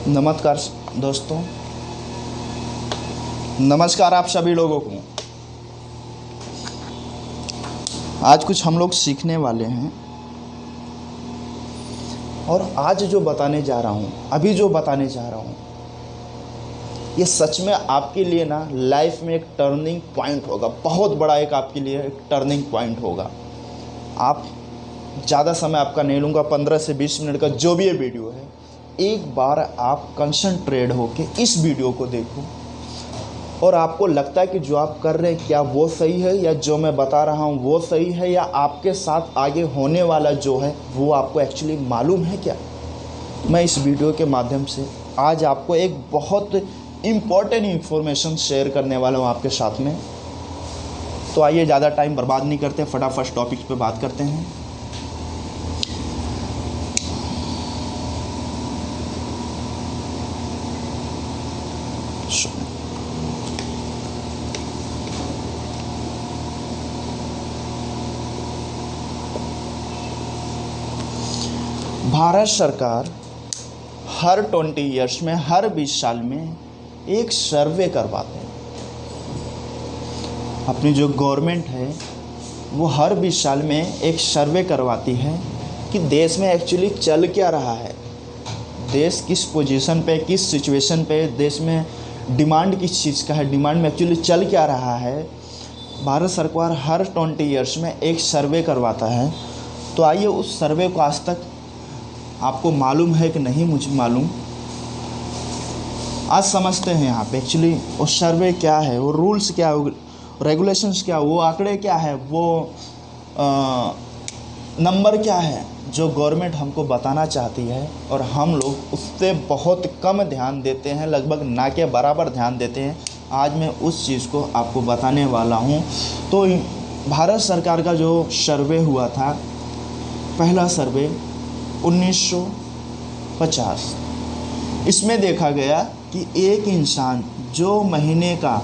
नमस्कार दोस्तों, नमस्कार आप सभी लोगों को। आज कुछ हम लोग सीखने वाले हैं और आज जो बताने जा रहा हूँ, अभी जो बताने जा रहा हूँ, ये सच में आपके लिए ना लाइफ में एक टर्निंग पॉइंट होगा। बहुत बड़ा एक आपके लिए एक टर्निंग पॉइंट होगा। आप ज़्यादा समय आपका नहीं लूँगा, 15 से 20 मिनट का जो भी ये वीडियो है, एक बार आप कंसंट्रेट होके इस वीडियो को देखो और आपको लगता है कि जो आप कर रहे हैं क्या वो सही है, या जो मैं बता रहा हूँ वो सही है, या आपके साथ आगे होने वाला जो है वो आपको एक्चुअली मालूम है क्या। मैं इस वीडियो के माध्यम से आज आपको एक बहुत इम्पॉर्टेंट इन्फॉर्मेशन शेयर करने वाला हूँ आपके साथ में। तो आइए ज़्यादा टाइम बर्बाद नहीं करते, फटाफट टॉपिक पे बात करते हैं। भारत सरकार हर 20 ईयर्स में, हर 20 साल में एक सर्वे करवाते हैं। अपनी जो गवर्नमेंट है वो हर 20 साल में एक सर्वे करवाती है कि देश में एक्चुअली चल क्या रहा है, देश किस पोजीशन पे, किस सिचुएशन पे, देश में डिमांड किस चीज़ का है, डिमांड में एक्चुअली चल क्या रहा है। भारत सरकार हर 20 ईयर्स में एक सर्वे करवाता है। तो आइए उस सर्वे को आज तक आपको मालूम है कि नहीं मुझे मालूम, आज समझते हैं यहाँ पे एक्चुअली वो सर्वे क्या है, वो रूल्स क्या है, रेगुलेशंस क्या है, वो आंकड़े क्या है, वो नंबर क्या है जो गवर्नमेंट हमको बताना चाहती है, और हम लोग उससे बहुत कम ध्यान देते हैं, लगभग ना के बराबर ध्यान देते हैं। आज मैं उस चीज़ को आपको बताने वाला हूँ। तो भारत सरकार का जो सर्वे हुआ था, पहला सर्वे 1950, इसमें देखा गया कि एक इंसान जो महीने का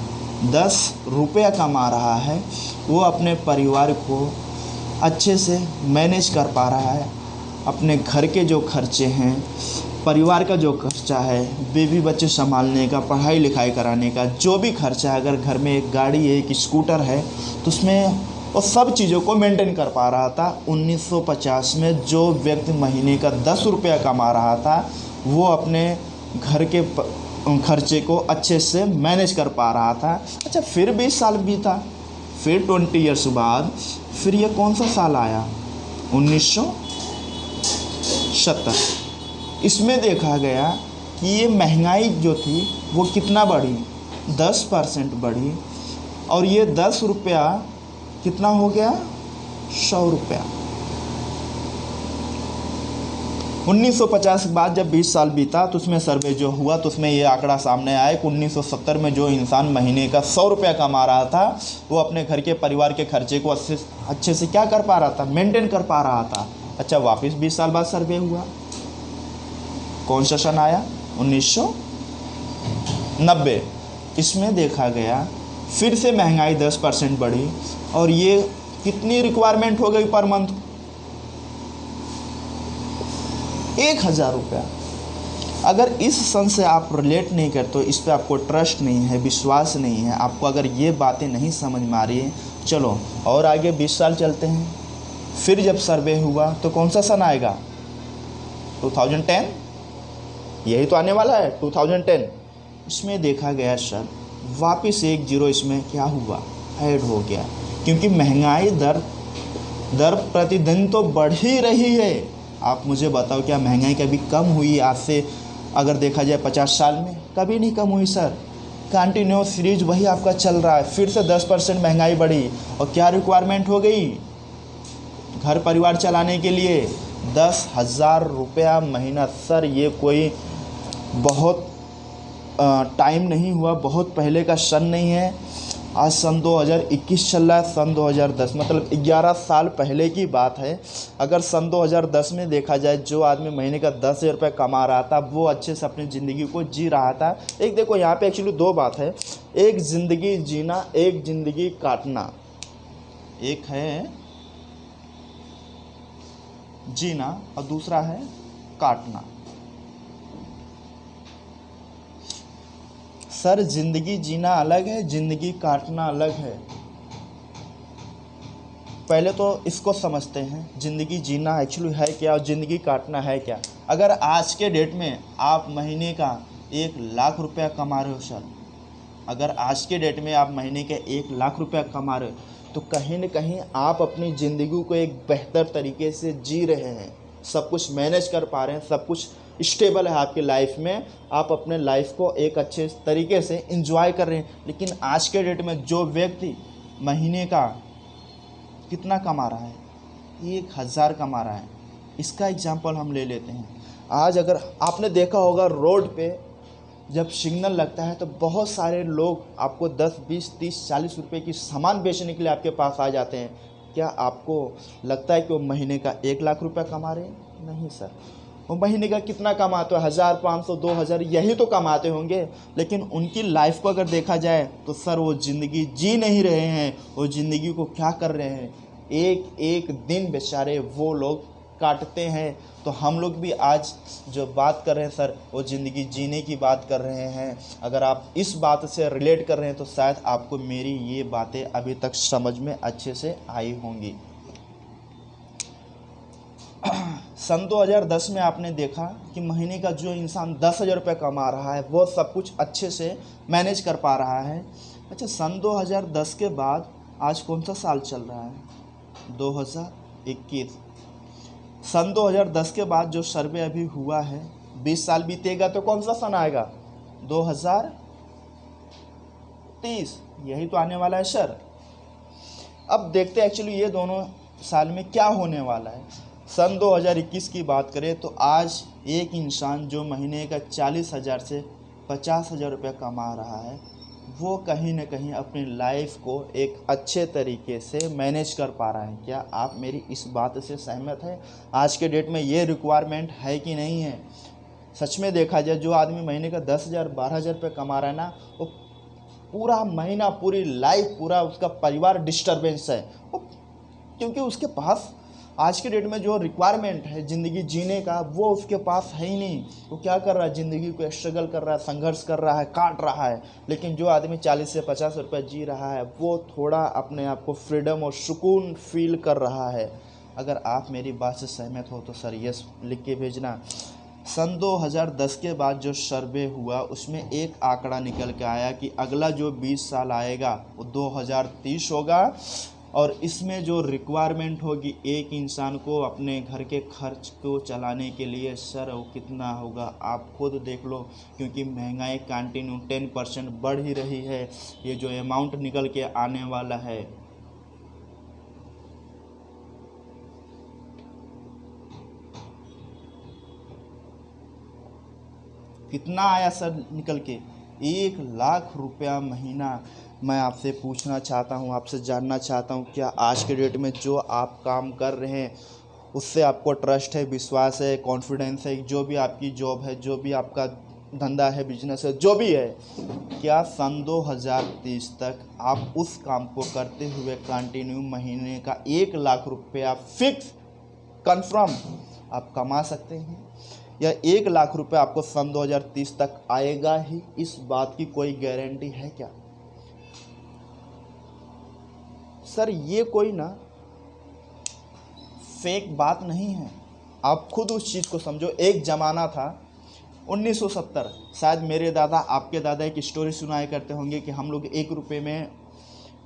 10 रुपया कमा रहा है वो अपने परिवार को अच्छे से मैनेज कर पा रहा है। अपने घर के जो खर्चे हैं, परिवार का जो खर्चा है, बीवी बच्चे संभालने का, पढ़ाई लिखाई कराने का जो भी खर्चा है, अगर घर में एक गाड़ी है, एक स्कूटर है, तो उसमें वो सब चीज़ों को मेंटेन कर पा रहा था। 1950 में जो व्यक्ति महीने का 10 रुपया कमा रहा था वो अपने घर के खर्चे को अच्छे से मैनेज कर पा रहा था। अच्छा, फिर 20 साल बीता, फिर 20 ईयर्स बाद फिर ये कौन सा साल आया, 1970। इसमें देखा गया कि ये महंगाई जो थी वो कितना बढ़ी, 10% बढ़ी, और ये 10 रुपया कितना हो गया, 100 रुपया। 1950 के बाद जब 20 साल बीता तो उसमें सर्वे जो हुआ तो उसमें ये आंकड़ा सामने आया कि 1970 में जो इंसान महीने का 100 रुपया कमा रहा था वो अपने घर के परिवार के खर्चे को अच्छे से क्या कर पा रहा था, मेंटेन कर पा रहा था। अच्छा, वापस 20 साल बाद सर्वे हुआ, कौन सा सन आया, 1990। इसमें देखा गया फिर से महंगाई 10% बढ़ी, और ये कितनी रिक्वायरमेंट हो गई पर मंथ, 1000 रुपया। अगर इस सन से आप रिलेट नहीं करते हो, इस पे आपको ट्रस्ट नहीं है, विश्वास नहीं है, आपको अगर ये बातें नहीं समझ में आ रही है, चलो और आगे 20 साल चलते हैं। फिर जब सर्वे हुआ तो कौन सा सन आएगा, 2010, यही तो आने वाला है 2010। इसमें देखा गया सर वापस 1 0 इसमें क्या हुआ, ऐड हो गया, क्योंकि महंगाई दर प्रतिदिन तो बढ़ ही रही है। आप मुझे बताओ, क्या महंगाई कभी कम हुई आज से अगर देखा जाए 50 साल में? कभी नहीं कम हुई सर, कंटिन्यू सीरीज वही आपका चल रहा है। फिर से 10% महंगाई बढ़ी, और क्या रिक्वायरमेंट हो गई घर परिवार चलाने के लिए, 10,000 रुपया महीना। सर ये कोई बहुत टाइम नहीं हुआ, बहुत पहले का सन नहीं है, आज सन 2021 चल रहा है, सन 2010 मतलब 11 साल पहले की बात है। अगर सन 2010 में देखा जाए जो आदमी महीने का 10,000 रुपये कमा रहा था वो अच्छे से अपनी ज़िंदगी को जी रहा था। एक देखो यहाँ पे एक्चुअली दो बात है, एक ज़िंदगी जीना, एक ज़िंदगी काटना। एक है जीना और दूसरा है काटना। सर ज़िंदगी जीना अलग है, ज़िंदगी काटना अलग है। पहले तो इसको समझते हैं, ज़िंदगी जीना एक्चुअली है क्या और ज़िंदगी काटना है क्या। अगर आज के डेट में आप महीने का 1,00,000 रुपया कमा रहे हो सर, अगर आज के डेट में आप महीने के 1,00,000 रुपया कमा रहे हो तो कहीं न कहीं आप अपनी ज़िंदगी को एक बेहतर तरीके से जी रहे हैं, सब कुछ मैनेज कर पा रहे हैं, सब कुछ स्टेबल है आपकी लाइफ में, आप अपने लाइफ को एक अच्छे तरीके से एंजॉय कर रहे हैं। लेकिन आज के डेट में जो व्यक्ति महीने का कितना कमा रहा है, 1,000 कमा रहा है, इसका एग्जांपल हम ले लेते हैं। आज अगर आपने देखा होगा रोड पे जब सिग्नल लगता है तो बहुत सारे लोग आपको 10, 20, 30, 40 रुपए की सामान बेचने के लिए आपके पास आ जाते हैं। क्या आपको लगता है कि वो महीने का 1,00,000 रुपया कमा रहे हैं? नहीं सर, वो महीने का कितना कमाते हो, 1,500, 2,000 यही तो कमाते होंगे। लेकिन उनकी लाइफ को अगर देखा जाए तो सर वो ज़िंदगी जी नहीं रहे हैं, वो ज़िंदगी को क्या कर रहे हैं, एक एक दिन बेचारे वो लोग काटते हैं। तो हम लोग भी आज जो बात कर रहे हैं सर, वो ज़िंदगी जीने की बात कर रहे हैं। अगर आप इस बात से रिलेट कर रहे हैं तो शायद आपको मेरी ये बातें अभी तक समझ में अच्छे से आई होंगी। सन 2010 में आपने देखा कि महीने का जो इंसान 10,000 रुपये कमा रहा है वो सब कुछ अच्छे से मैनेज कर पा रहा है। अच्छा, सन 2010 के बाद आज कौन सा साल चल रहा है, 2021। सन 2010 के बाद जो सर्वे अभी हुआ है, 20 साल बीतेगा तो कौन सा सन आएगा, 2030, यही तो आने वाला है सर। अब देखते हैं एक्चुअली ये दोनों साल में क्या होने वाला है। सन 2021 की बात करें तो आज एक इंसान जो महीने का 40,000 से 50,000 रुपये कमा रहा है वो कहीं ना कहीं अपनी लाइफ को एक अच्छे तरीके से मैनेज कर पा रहा है। क्या आप मेरी इस बात से सहमत हैं? आज के डेट में ये रिक्वायरमेंट है कि नहीं है? सच में देखा जाए, जो आदमी महीने का 10,000 12,000 रुपये कमा रहा है ना, वो पूरा महीना, पूरी लाइफ, पूरा उसका परिवार डिस्टर्बेंस है, क्योंकि उसके पास आज के डेट में जो रिक्वायरमेंट है ज़िंदगी जीने का वो उसके पास है ही नहीं। वो क्या कर रहा है, ज़िंदगी को स्ट्रगल कर रहा है, संघर्ष कर रहा है, काट रहा है। लेकिन जो आदमी 40 से 50 रुपये जी रहा है वो थोड़ा अपने आप को फ्रीडम और सुकून फील कर रहा है। अगर आप मेरी बात से सहमत हो तो सर यस लिख के भेजना। सन 2010 के बाद जो सर्वे हुआ उसमें एक आंकड़ा निकल के आया कि अगला जो 20 साल आएगा वो 2030 होगा, और इसमें जो रिक्वायरमेंट होगी एक इंसान को अपने घर के खर्च को चलाने के लिए, सर वो कितना होगा आप खुद देख लो। क्योंकि महंगाई कंटिन्यू 10% बढ़ ही रही है। ये जो अमाउंट निकल के आने वाला है, कितना आया सर निकल के, 1,00,000 रुपया महीना। मैं आपसे पूछना चाहता हूँ, आपसे जानना चाहता हूँ, क्या आज के डेट में जो आप काम कर रहे हैं उससे आपको ट्रस्ट है, विश्वास है, कॉन्फिडेंस है, जो भी आपकी जॉब है, जो भी आपका धंधा है, बिजनेस है, जो भी है, क्या सन 2030 तक आप उस काम को करते हुए कंटिन्यू महीने का 1,00,000 रुपया फिक्स कन्फर्म आप कमा सकते हैं? या 1,00,000 रुपये आपको सन 2030 तक आएगा ही, इस बात की कोई गारंटी है क्या? सर ये कोई ना फेक बात नहीं है, आप खुद उस चीज़ को समझो। एक ज़माना था 1970, शायद मेरे दादा, आपके दादा एक स्टोरी सुनाया करते होंगे कि हम लोग 1 रुपये में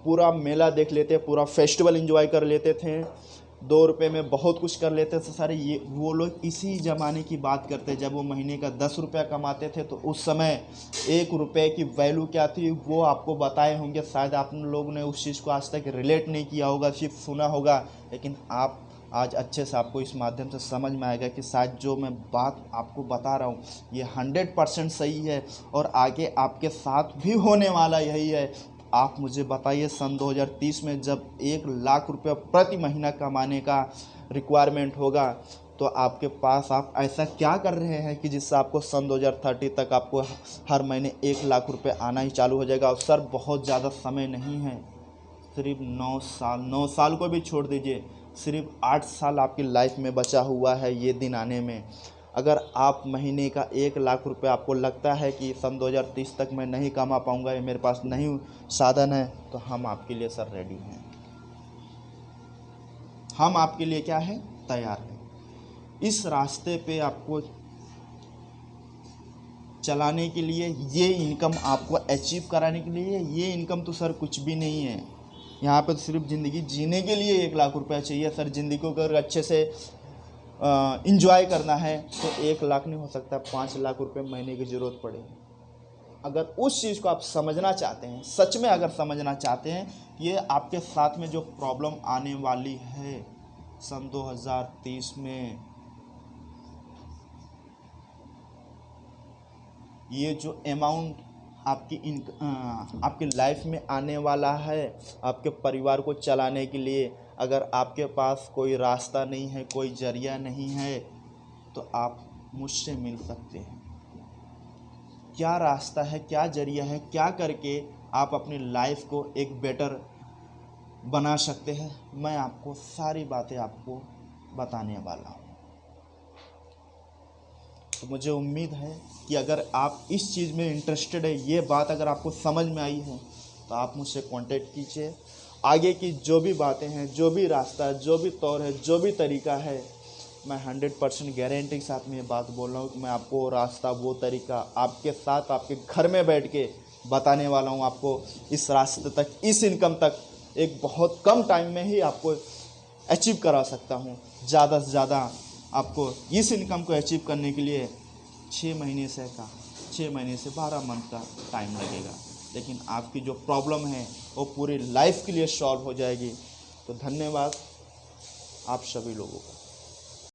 पूरा मेला देख लेते, पूरा फेस्टिवल एंजॉय कर लेते थे, 2 रुपये में बहुत कुछ कर लेते थे सारे। ये वो लोग इसी ज़माने की बात करते जब वो महीने का 10 रुपया कमाते थे। तो उस समय 1 रुपये की वैल्यू क्या थी वो आपको बताए होंगे। शायद आप लोगों ने उस चीज़ को आज तक रिलेट नहीं किया होगा, सिर्फ सुना होगा। लेकिन आप आज अच्छे से आपको इस माध्यम से समझ में आएगा कि शायद जो मैं बात आपको बता रहा हूँ ये 100% सही है और आगे आपके साथ भी होने वाला यही है। आप मुझे बताइए, सन 2030 में जब 1,00,000 रुपये प्रति महीना कमाने का रिक्वायरमेंट होगा तो आपके पास आप ऐसा क्या कर रहे हैं कि जिससे आपको सन 2030 तक आपको हर महीने 1,00,000 रुपये आना ही चालू हो जाएगा। और सर बहुत ज़्यादा समय नहीं है, सिर्फ 9 साल, 9 साल को भी छोड़ दीजिए, सिर्फ 8 साल आपकी लाइफ में बचा हुआ है ये दिन आने में। अगर आप महीने का 1 लाख रुपए आपको लगता है कि सन 2030 तक मैं नहीं कमा पाऊंगा, या मेरे पास नहीं साधन है, तो हम आपके लिए सर रेडी हैं। हम आपके लिए क्या है, तैयार हैं। इस रास्ते पे आपको चलाने के लिए, ये इनकम आपको अचीव कराने के लिए, ये इनकम तो सर कुछ भी नहीं है। यहाँ पे तो सिर्फ ज़िंदगी जीने के लिए 1 लाख रुपया चाहिए सर। ज़िंदगी को अगर अच्छे से इंजॉय करना है तो 1 लाख नहीं हो सकता, 5 लाख रुपए महीने की ज़रूरत पड़ेगी। अगर उस चीज़ को आप समझना चाहते हैं, सच में अगर समझना चाहते हैं, ये आपके साथ में जो प्रॉब्लम आने वाली है सन 2030 में, ये जो अमाउंट आपकी लाइफ में आने वाला है आपके परिवार को चलाने के लिए, अगर आपके पास कोई रास्ता नहीं है, कोई जरिया नहीं है, तो आप मुझसे मिल सकते हैं। क्या रास्ता है, क्या जरिया है, क्या करके आप अपनी लाइफ को एक बेटर बना सकते हैं, मैं आपको सारी बातें आपको बताने वाला हूँ। तो मुझे उम्मीद है कि अगर आप इस चीज़ में इंटरेस्टेड है, ये बात अगर आपको समझ में आई है, तो आप मुझसे कांटेक्ट कीजिए। आगे की जो भी बातें हैं, जो भी रास्ता है, जो भी तौर है, जो भी तरीका है, मैं 100% गारंटी के साथ में ये बात बोल रहा हूँ कि मैं आपको वो रास्ता, वो तरीका आपके साथ, आपके घर में बैठ के बताने वाला हूँ। आपको इस रास्ते तक, इस इनकम तक एक बहुत कम टाइम में ही आपको अचीव करा सकता हूँ। ज़्यादा से ज़्यादा आपको इस इनकम को अचीव करने के लिए 6 महीने से 12 मंथ का टाइम लगेगा, लेकिन आपकी जो प्रॉब्लम है वो पूरी लाइफ के लिए सॉल्व हो जाएगी। तो धन्यवाद आप सभी लोगों का।